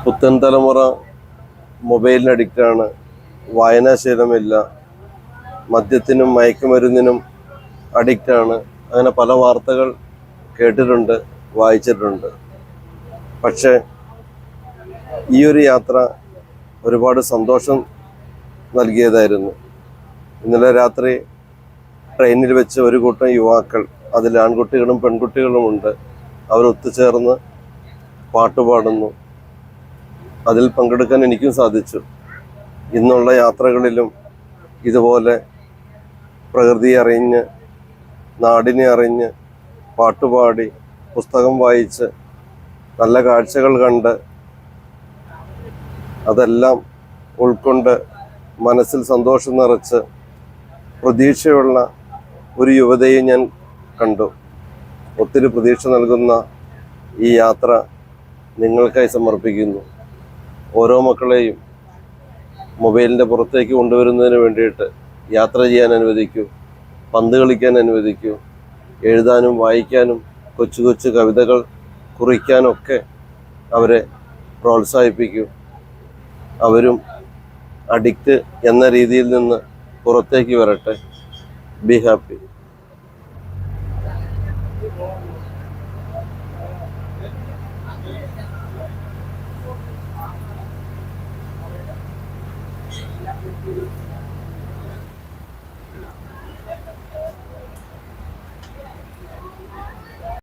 പുത്തൻ തലമുറ മൊബൈലിന് അഡിക്റ്റാണ്, വായനാശീലമില്ല, മദ്യത്തിനും മയക്കുമരുന്നിനും അഡിക്റ്റാണ്. അങ്ങനെ പല വാർത്തകൾ കേട്ടിട്ടുണ്ട്, വായിച്ചിട്ടുണ്ട്. പക്ഷേ ഈ ഒരു യാത്ര ഒരുപാട് സന്തോഷം നൽകിയതായിരുന്നു. ഇന്നലെ രാത്രി ട്രെയിനിൽ വെച്ച് ഒരു കൂട്ടം യുവാക്കൾ, അതിൽ ആൺകുട്ടികളും പെൺകുട്ടികളുമുണ്ട്, അവരൊത്തുചേർന്ന് പാട്ടുപാടുന്നു. അതിൽ പങ്കെടുക്കാൻ എനിക്കും സാധിച്ചു. ഇന്നുള്ള യാത്രകളിലും ഇതുപോലെ പ്രകൃതിയെ അറിഞ്ഞ്, നാടിനെ അറിഞ്ഞ്, പാട്ടുപാടി, പുസ്തകം വായിച്ച്, നല്ല കാഴ്ചകൾ കണ്ട്, അതെല്ലാം ഉൾക്കൊണ്ട് മനസ്സിൽ സന്തോഷം നിറച്ച് പ്രതീക്ഷയുള്ള ഒരു യുവതയെ ഞാൻ കണ്ടു. ഒത്തിരി പ്രതീക്ഷ നൽകുന്ന ഈ യാത്ര നിങ്ങൾക്കായി സമർപ്പിക്കുന്നു. ഓരോ മക്കളെയും മൊബൈലിൻ്റെ പുറത്തേക്ക് കൊണ്ടുവരുന്നതിന് വേണ്ടിയിട്ട് യാത്ര ചെയ്യാൻ അനുവദിക്കൂ, പന്ത് കളിക്കാൻ അനുവദിക്കൂ, എഴുതാനും വായിക്കാനും കൊച്ചു കൊച്ചു കവിതകൾ കുറിക്കാനൊക്കെ അവരെ പ്രോത്സാഹിപ്പിക്കൂ. അവരും അഡിക്റ്റ് എന്ന രീതിയിൽ നിന്ന് പുറത്തേക്ക് വരട്ടെ. Be happy.